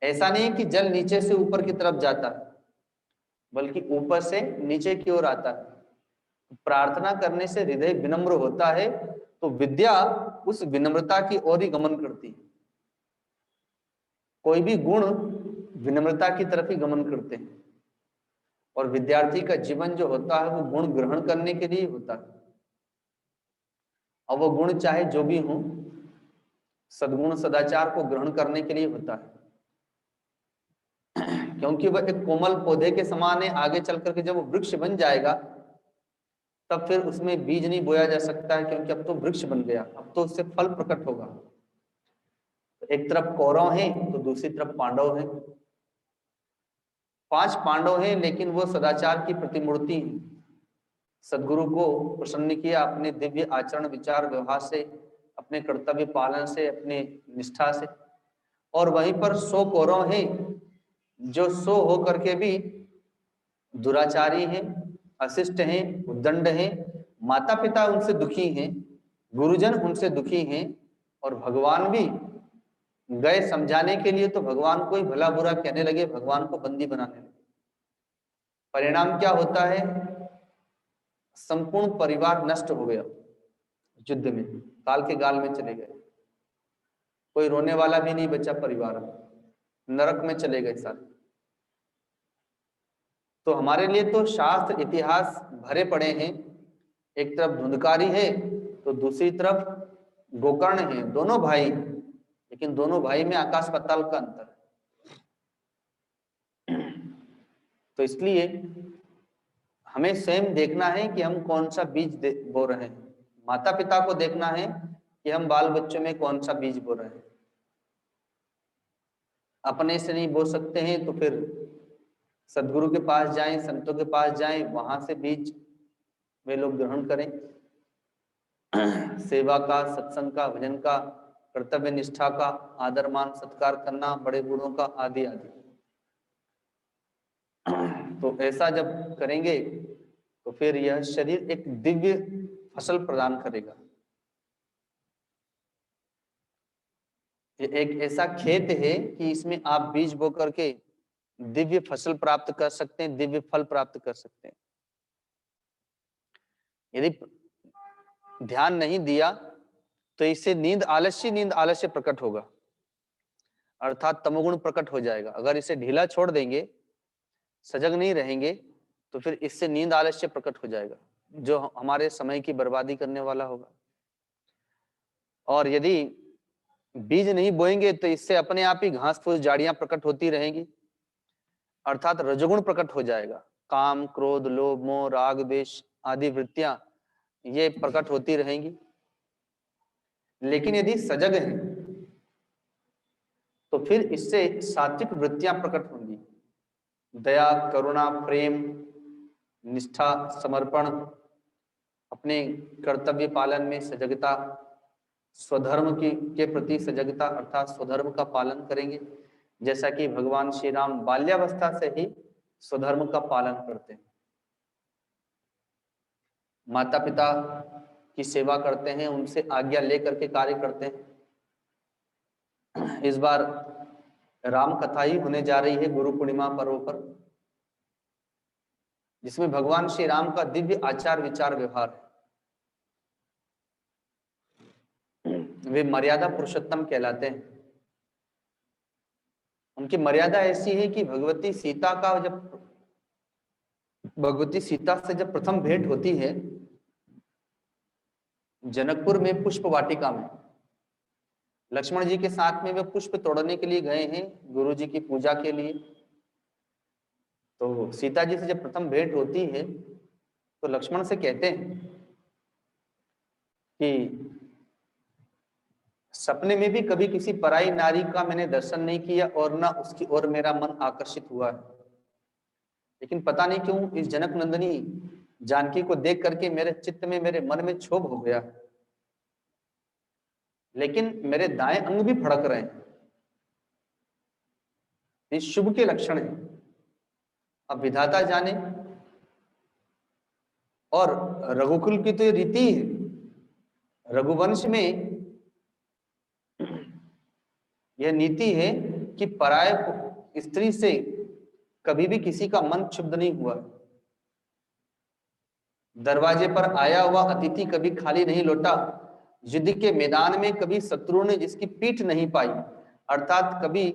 ऐसा नहीं कि जल नीचे से ऊपर की तरफ जाता, बल्कि ऊपर से नीचे की ओर आता है। प्रार्थना करने से हृदय विनम्र होता है, तो विद्या उस विनम्रता की ओर ही गमन करती है। कोई भी गुण विनम्रता की तरफ ही गमन करते हैं और विद्यार्थी का जीवन जो होता है वो गुण ग्रहण करने के लिए होता है। और वो गुण चाहे जो भी हो, सद्गुण सदाचार को ग्रहण करने के लिए होता है। क्योंकि वह एक कोमल पौधे के समान है। आगे चल करके जब वो वृक्ष बन जाएगा तब फिर उसमें बीज नहीं बोया जा सकता है, क्योंकि अब तो वृक्ष बन गया, अब तो उससे फल प्रकट होगा। तो एक तरफ कौरव हैं तो दूसरी तरफ पांडव हैं। 5 पांडव हैं लेकिन वो सदाचार की प्रतिमूर्ति हैं। सदगुरु को प्रसन्न किया अपने दिव्य आचरण विचार व्यवहार से, अपने कर्तव्य पालन से, अपने निष्ठा से। और वहीं पर 100 कौरव हैं जो 100 होकर के भी दुराचारी हैं, अशिष्ट हैं, उद्दंड हैं, माता पिता उनसे दुखी हैं, गुरुजन उनसे दुखी हैं, और भगवान भी गए समझाने के लिए तो भगवान को ही भला बुरा कहने लगे, भगवान को बंदी बनाने लगे। परिणाम क्या होता है? संपूर्ण परिवार नष्ट हो गया युद्ध में, काल के गाल में चले गए। कोई रोने वाला भी नहीं बचा परिवार में, नरक में चले गए सारे। तो हमारे लिए तो शास्त्र इतिहास भरे पड़े हैं। एक तरफ धुंधकारी है तो दूसरी तरफ गोकर्ण है, दोनों भाई, लेकिन दोनों भाई में आकाश पाताल का अंतर है। तो इसलिए हमें स्वयं देखना है कि हम कौन सा बीज बो रहे हैं। माता पिता को देखना है कि हम बाल बच्चों में कौन सा बीज बो रहे हैं। अपने से नहीं बो सकते हैं तो फिर सदगुरु के पास जाएं, संतों के पास जाएं, वहां से बीज वे लोग ग्रहण करें। सेवा का, सत्संग का, भजन का, कर्तव्य निष्ठा का, आदर मान सत्कार करना, बड़े बूढ़ों का, आदि आदि। तो ऐसा जब करेंगे तो फिर यह शरीर एक दिव्य फसल प्रदान करेगा। ये एक ऐसा खेत है कि इसमें आप बीज बो करके दिव्य फसल प्राप्त कर सकते हैं, दिव्य फल प्राप्त कर सकते हैं। यदि ध्यान नहीं दिया तो इससे नींद आलस्य प्रकट होगा, अर्थात तमोगुण प्रकट हो जाएगा। अगर इसे ढीला छोड़ देंगे, सजग नहीं रहेंगे, तो फिर इससे नींद आलस्य प्रकट हो जाएगा, जो हमारे समय की बर्बादी करने वाला होगा। और यदि बीज नहीं बोएंगे तो इससे अपने आप ही घास फूस झाड़ियां प्रकट होती रहेंगी, अर्थात रजोगुण प्रकट हो जाएगा। काम, क्रोध, लोभ, मोह, राग, द्वेष आदि वृत्तियां ये प्रकट होती रहेंगी। लेकिन यदि सजग हैं तो फिर इससे सात्विक वृत्तियां प्रकट होंगी। दया, करुणा, प्रेम, निष्ठा, समर्पण, अपने कर्तव्य पालन में सजगता, स्वधर्म के प्रति सजगता, अर्थात स्वधर्म का पालन करेंगे। जैसा कि भगवान श्री राम बाल्यावस्था से ही स्वधर्म का पालन करते हैं, माता पिता की सेवा करते हैं, उनसे आज्ञा लेकर के कार्य करते हैं। इस बार राम कथा ही होने जा रही है गुरु पूर्णिमा पर्व पर, जिसमें भगवान श्री राम का दिव्य आचार विचार व्यवहार है। वे मर्यादा पुरुषोत्तम कहलाते हैं। उनकी मर्यादा ऐसी है कि भगवती सीता से जब प्रथम भेंट होती है जनकपुर में पुष्प वाटिका में, लक्ष्मण जी के साथ में वे पुष्प तोड़ने के लिए गए हैं गुरु जी की पूजा के लिए। तो सीता जी से जब प्रथम भेंट होती है तो लक्ष्मण से कहते हैं कि सपने में भी कभी किसी पराई नारी का मैंने दर्शन नहीं किया और ना उसकी ओर मेरा मन आकर्षित हुआ है, लेकिन पता नहीं क्यों इस जनक नंदिनी जानकी को देख करके मेरे चित्त में, मेरे मन में क्षोभ हो गया, लेकिन मेरे दाएं अंग भी फड़क रहे हैं। ये शुभ के लक्षण है। अब विधाता जाने। और रघुकुल की तो ये रीति है, रघुवंश में यह नीति है कि पराय स्त्री से कभी भी किसी का मन क्षुब्ध नहीं हुआ। दरवाजे पर आया हुआ अतिथि कभी खाली नहीं लौटा। युद्ध के मैदान में कभी शत्रु ने जिसकी पीठ नहीं पाई, अर्थात कभी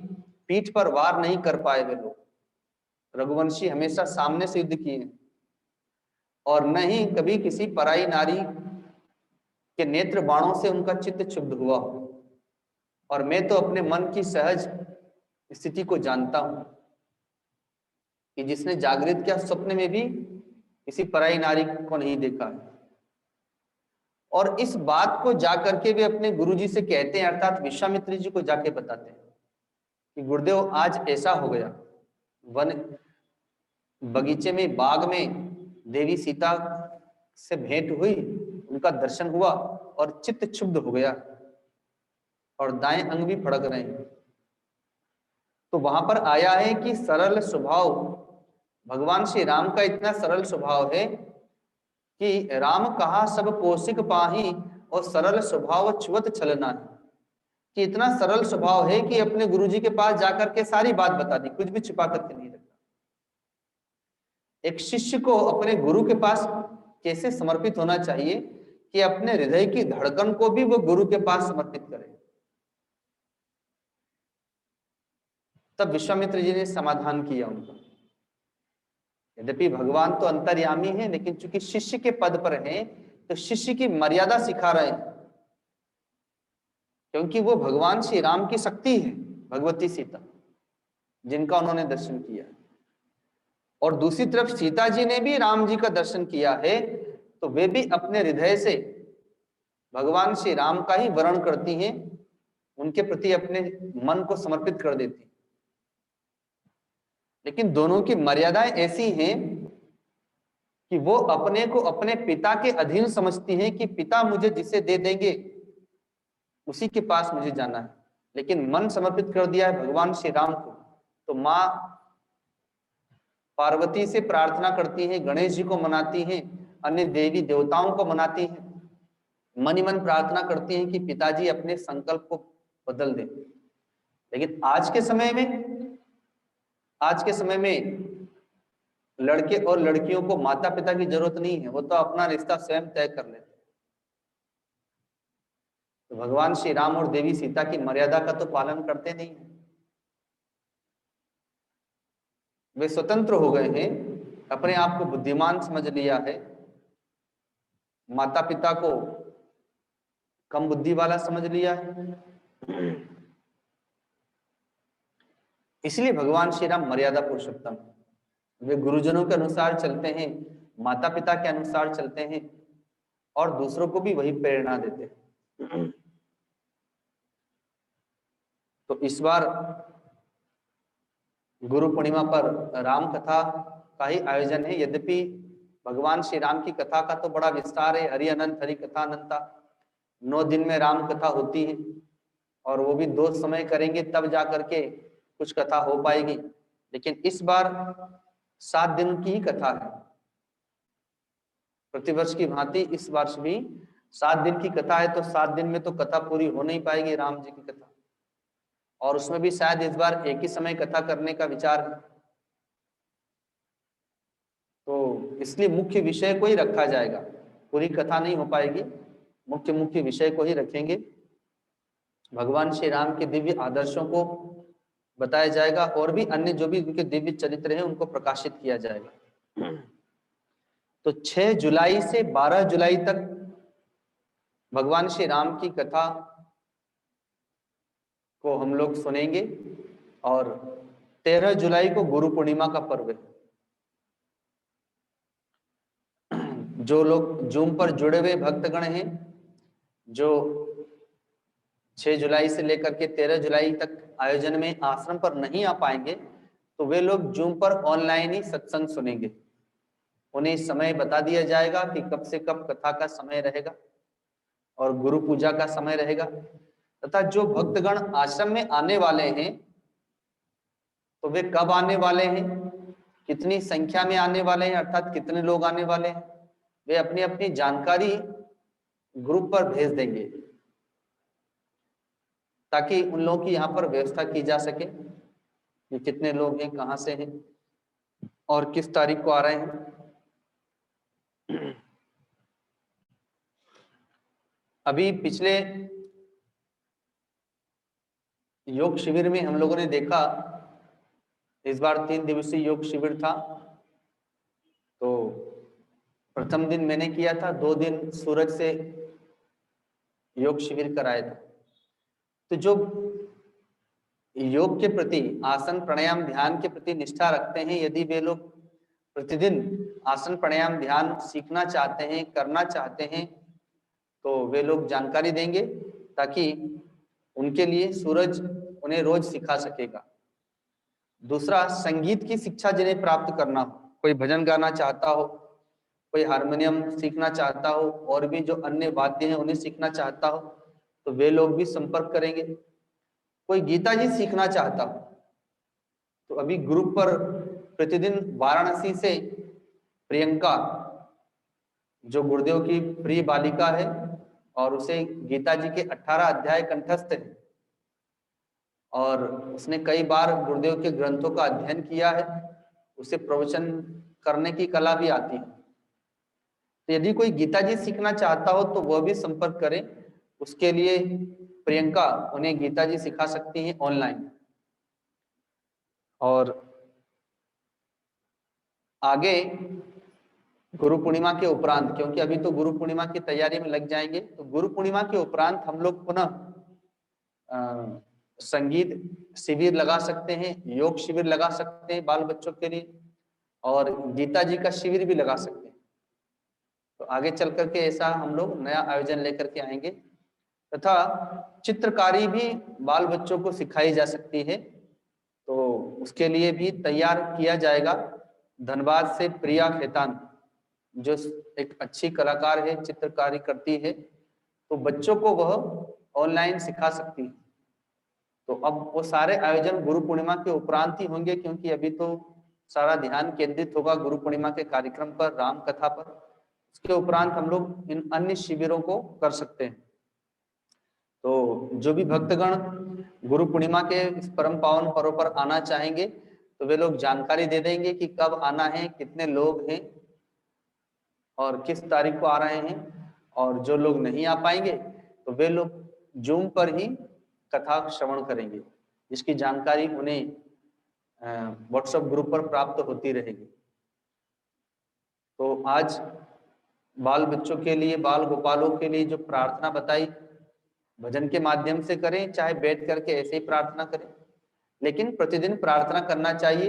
पीठ पर वार नहीं कर पाए वे लोग। रघुवंशी हमेशा सामने से युद्ध किए हैं और न ही कभी किसी पराई नारी के नेत्र बाणों से उनका चित्त क्षुब्ध हुआ। और मैं तो अपने मन की सहज स्थिति को जानता हूं। कि जिसने जागृत किया स्वप्न में भी किसी पराई नारी को नहीं देखा है। और इस बात को जाकर के वे अपने गुरुजी से कहते हैं, अर्थात विश्वामित्र जी को जाके बताते हैं कि गुरुदेव आज ऐसा हो गया, वन बगीचे में बाग में देवी सीता से भेंट हुई, उनका दर्शन हुआ और चित्त क्षुब्ध हो गया और दाएं अंग भी फड़क रहे हैं। तो वहां पर आया है कि सरल स्वभाव, भगवान श्री राम का इतना सरल स्वभाव है कि राम कहा सब कौशिक पाही और सरल स्वभाव छुअत छलना है, कि इतना सरल स्वभाव है कि अपने गुरुजी के पास जाकर के सारी बात बता दी, कुछ भी छिपा करके नहीं रखा। एक शिष्य को अपने गुरु के पास कैसे समर्पित होना चाहिए कि अपने हृदय की धड़कन को भी वो गुरु के पास समर्पित करे। तब विश्वामित्र जी ने समाधान किया उनका। यद्यपि भगवान तो अंतर्यामी है, लेकिन चूंकि शिष्य के पद पर हैं तो शिष्य की मर्यादा सिखा रहे हैं, क्योंकि वो भगवान श्री राम की शक्ति है, भगवती सीता जिनका उन्होंने दर्शन किया। और दूसरी तरफ सीता जी ने भी राम जी का दर्शन किया है, तो वे भी अपने हृदय से भगवान श्री राम का ही वर्ण करती हैं, उनके प्रति अपने मन को समर्पित कर देती। लेकिन दोनों की मर्यादाएं ऐसी हैं कि वो अपने को अपने पिता के अधीन समझती हैं कि पिता मुझे जिसे दे देंगे उसी के पास मुझे जाना है। लेकिन मन समर्पित कर दिया है भगवान श्री राम को, तो माँ पार्वती से प्रार्थना करती हैं, गणेश जी को मनाती हैं, अन्य देवी देवताओं को मनाती हैं, मन ही मन प्रार्थना करती हैं कि पिताजी अपने संकल्प को बदल दें। लेकिन आज के समय में लड़के और लड़कियों को माता पिता की जरूरत नहीं है, वो तो अपना रिश्ता स्वयं तय कर लेते हैं। तो भगवान श्री राम और देवी सीता की मर्यादा का तो पालन करते नहीं है, वे स्वतंत्र हो गए हैं, अपने आप को बुद्धिमान समझ लिया है, माता पिता को कम बुद्धि वाला समझ लिया है। इसलिए भगवान श्री राम मर्यादा पुरुषोत्तम, वे गुरुजनों के अनुसार चलते हैं, माता पिता के अनुसार चलते हैं और दूसरों को भी वही प्रेरणा देते हैं। तो इस बार गुरु पूर्णिमा पर राम कथा का ही आयोजन है। यद्यपि भगवान श्री राम की कथा का तो बड़ा विस्तार है, हरि अनंत हरि कथा अनंता, 9 दिन में राम कथा होती है और वो भी 2 समय करेंगे तब जाकर के कुछ कथा हो पाएगी। लेकिन इस बार 7 दिन की ही कथा है, प्रतिवर्ष की भांति इस वर्ष भी 7 दिन की कथा है, तो 7 दिन में तो कथा पूरी हो नहीं पाएगी राम जी की कथा, और उसमें भी शायद इस बार एक ही समय कथा करने का विचार है। तो इसलिए मुख्य विषय को ही रखा जाएगा, पूरी कथा नहीं हो पाएगी, मुख्य विषय को ही रखेंगे। भगवान श्री राम के दिव्य आदर्शों को बताया जाएगा और भी अन्य जो भी उनके दिव्य चरित्र हैं उनको प्रकाशित किया जाएगा। तो 6 जुलाई से 12 जुलाई तक भगवान श्री राम की कथा को हम लोग सुनेंगे और 13 जुलाई को गुरु पूर्णिमा का पर्व है। जो लोग जूम पर जुड़े हुए भक्तगण हैं, जो 6 जुलाई से लेकर के 13 जुलाई तक आयोजन में आश्रम पर नहीं आ पाएंगे, तो वे लोग जूम पर ऑनलाइन ही सत्संग सुनेंगे। उन्हें समय बता दिया जाएगा कि कब से कब कथा का समय रहेगा और गुरु पूजा का समय रहेगा, तथा जो भक्तगण आश्रम में आने वाले हैं तो वे कब आने वाले हैं, कितनी संख्या में आने वाले हैं, अर्थात कितने लोग आने वाले हैं, वे अपनी अपनी जानकारी ग्रुप पर भेज देंगे ताकि उन लोगों की यहाँ पर व्यवस्था की जा सके कि कितने लोग हैं, कहाँ से हैं और किस तारीख को आ रहे हैं। अभी पिछले योग शिविर में हम लोगों ने देखा, इस बार 3 दिवसीय योग शिविर था। तो प्रथम दिन मैंने किया था, 2 दिन सूरज से योग शिविर कराया था। तो जो योग के प्रति, आसन प्राणायाम ध्यान के प्रति निष्ठा रखते हैं, यदि वे लोग प्रतिदिन आसन प्राणायाम ध्यान सीखना चाहते हैं, करना चाहते हैं, तो वे लोग जानकारी देंगे ताकि उनके लिए सूरज उन्हें रोज सिखा सकेगा। दूसरा, संगीत की शिक्षा जिन्हें प्राप्त करना हो, कोई भजन गाना चाहता हो, कोई हारमोनियम सीखना चाहता हो, और भी जो अन्य वाद्य हैं उन्हें सीखना चाहता हो, तो वे लोग भी संपर्क करेंगे। कोई गीता जी सीखना चाहता हो तो अभी ग्रुप पर प्रतिदिन वाराणसी से प्रियंका, जो गुरुदेव की प्रिय बालिका है और उसे गीता जी के 18 अध्याय कंठस्थ है और उसने कई बार गुरुदेव के ग्रंथों का अध्ययन किया है, उसे प्रवचन करने की कला भी आती है। तो यदि कोई गीता जी सीखना चाहता हो तो वह भी संपर्क करें। उसके लिए प्रियंका उन्हें गीता जी सिखा सकती हैं ऑनलाइन। और आगे गुरु पूर्णिमा के उपरांत, क्योंकि अभी तो गुरु पूर्णिमा की तैयारी में लग जाएंगे, तो गुरु पूर्णिमा के उपरांत हम लोग पुनः संगीत शिविर लगा सकते हैं, योग शिविर लगा सकते हैं बाल बच्चों के लिए, और गीता जी का शिविर भी लगा सकते हैं। तो आगे चल करके ऐसा हम लोग नया आयोजन लेकर के आएंगे। तथा चित्रकारी भी बाल बच्चों को सिखाई जा सकती है, तो उसके लिए भी तैयार किया जाएगा। धनबाद से प्रिया खेतान, जो एक अच्छी कलाकार है, चित्रकारी करती है, तो बच्चों को वह ऑनलाइन सिखा सकती है। तो अब वो सारे आयोजन गुरु पूर्णिमा के उपरांत ही होंगे, क्योंकि अभी तो सारा ध्यान केंद्रित होगा गुरु पूर्णिमा के कार्यक्रम पर, राम कथा पर। उसके उपरांत हम लोग इन अन्य शिविरों को कर सकते हैं। तो जो भी भक्तगण गुरु पूर्णिमा के इस परम पावन पर्व पर आना चाहेंगे तो वे लोग जानकारी दे देंगे कि कब आना है, कितने लोग हैं और किस तारीख को आ रहे हैं। और जो लोग नहीं आ पाएंगे तो वे लोग जूम पर ही कथा श्रवण करेंगे, जिसकी जानकारी उन्हें व्हाट्सएप ग्रुप पर प्राप्त होती रहेगी। तो आज बाल बच्चों के लिए, बाल गोपालों के लिए जो प्रार्थना बताई, भजन के माध्यम से करें, चाहे बैठ करके ऐसे ही प्रार्थना करें, लेकिन प्रतिदिन प्रार्थना करना चाहिए,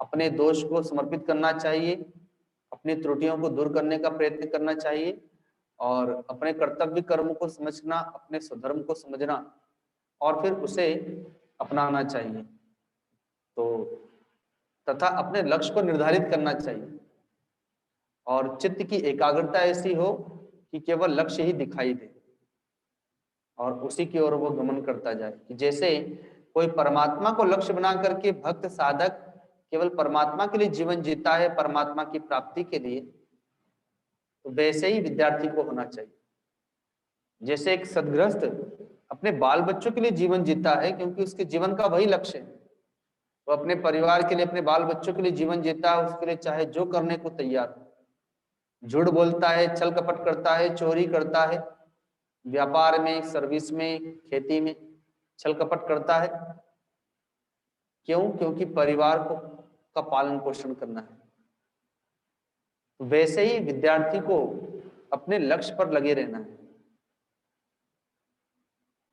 अपने दोष को समर्पित करना चाहिए, अपनी त्रुटियों को दूर करने का प्रयत्न करना चाहिए, और अपने कर्तव्य कर्म को समझना, अपने स्वधर्म को समझना और फिर उसे अपनाना चाहिए। तो तथा अपने लक्ष्य को निर्धारित करना चाहिए और चित्त की एकाग्रता ऐसी हो कि केवल लक्ष्य ही दिखाई दे और उसी की ओर वो गमन करता जाए। कि जैसे कोई परमात्मा को लक्ष्य बना करके भक्त साधक केवल परमात्मा के लिए जीवन जीता है, परमात्मा की प्राप्ति के लिए, तो वैसे ही विद्यार्थी को होना चाहिए। जैसे एक सद्गृहस्थ अपने बाल बच्चों के लिए जीवन जीता है, क्योंकि उसके जीवन का वही लक्ष्य है, वो अपने परिवार के लिए, अपने बाल बच्चों के लिए जीवन जीता है, उसके लिए चाहे जो करने को तैयार हो। झूठ बोलता है, छल कपट करता है, चोरी करता है, व्यापार में, सर्विस में, खेती में छल कपट करता है। क्यों? क्योंकि परिवार को का पालन पोषण करना है। वैसे ही विद्यार्थी को अपने लक्ष्य पर लगे रहना है।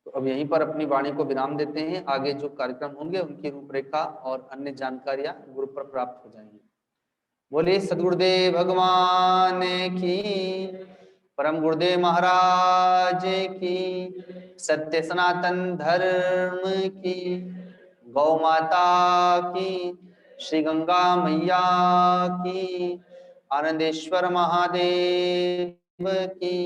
तो अब यहीं पर अपनी वाणी को विराम देते हैं। आगे जो कार्यक्रम होंगे उनकी रूपरेखा और अन्य जानकारियां ग्रुप पर प्राप्त हो जाएंगी। बोले सदगुरुदेव भगवान की, परम गुरुदेव महाराज की, सत्य सनातन धर्म की, गौ माता की, श्री गंगा मैया की, आनंदेश्वर महादेव की,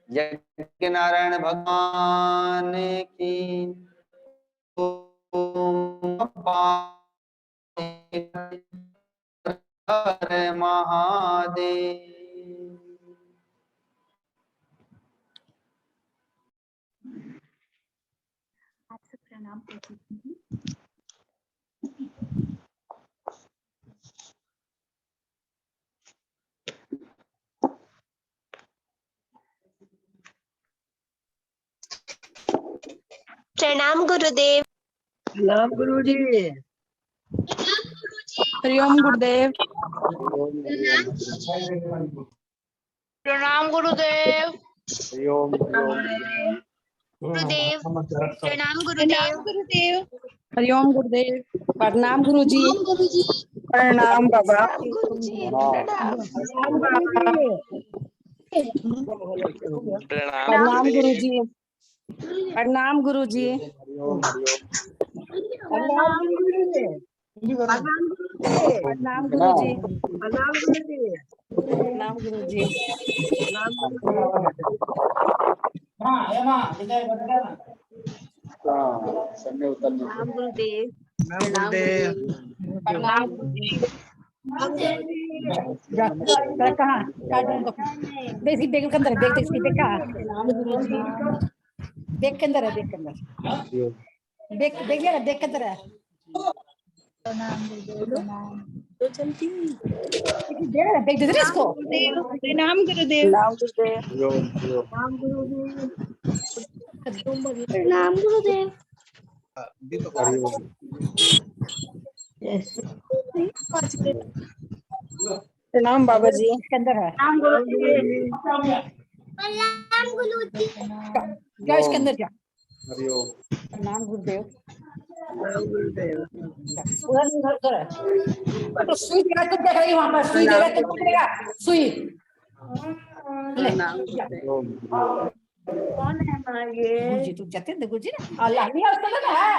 यज्ञ नारायण भगवान की। हर महादेव। आपसे प्रणाम करती हूँ। प्रणाम गुरुदेव। प्रणाम गुरुजी। हरिओम गुरुदेव। प्रणाम गुरुदेव। हरिओम हरिओम। गुरुदेव प्रणाम गुरुदेव। हरिओम गुरुदेव। प्रणाम गुरुजी। प्रणाम बाबा। गुरुजी प्रणाम गुरुजी। प्रणाम गुरुजी। प्रणाम गुरुजी। प्रणाम गुरुजी। प्रणाम गुरुजी। प्रणाम गुरुजी। प्रणाम गुरुदेव। प्रणाम गुरुजी। कहाँ देख देख के अंदर देख देख देखा। प्रणाम गुरुजी। देख के अंदर है देख के अंदर देख देख लिया देख के अंदर है। प्रणाम गुरुदेव प्रणाम। तो चलती देख दे इसको। प्रणाम गुरुदेव। नाम गुरुदेव। नाम गुरुदेव। प्रणाम गुरुदेव। प्रणाम बाबा जी। इसके अंदर है। प्रणाम गुरुजी। क्या इसके अंदर क्या। प्रणाम गुरुदेव। उधर है। तो सुई देगा तुम देख रही वहां पर सुई देगा तुम देगा सुई। कौन है माँ ये। गुरुजी तुम जाते हैं गुरुजी ना अल्लाह नहीं उसको लगा है।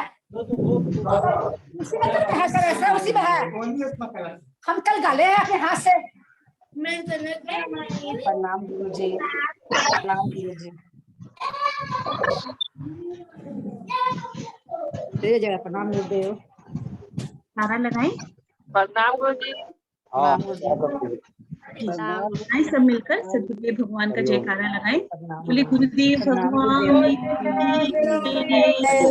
उसी में तो है सर ऐसा उसी में है। हम कल गाले हैं अपने हाथ से। प्रणाम गुरुजी। प्रणाम गुरुजी। ये जगह प्रणाम गुरुदेव। नारा लगाए। प्रणाम गुरुजी। आए सब मिलकर सदगुरुदेव भगवान का जयकारा लगाए। बोले गुरुदेव भगवान की जय।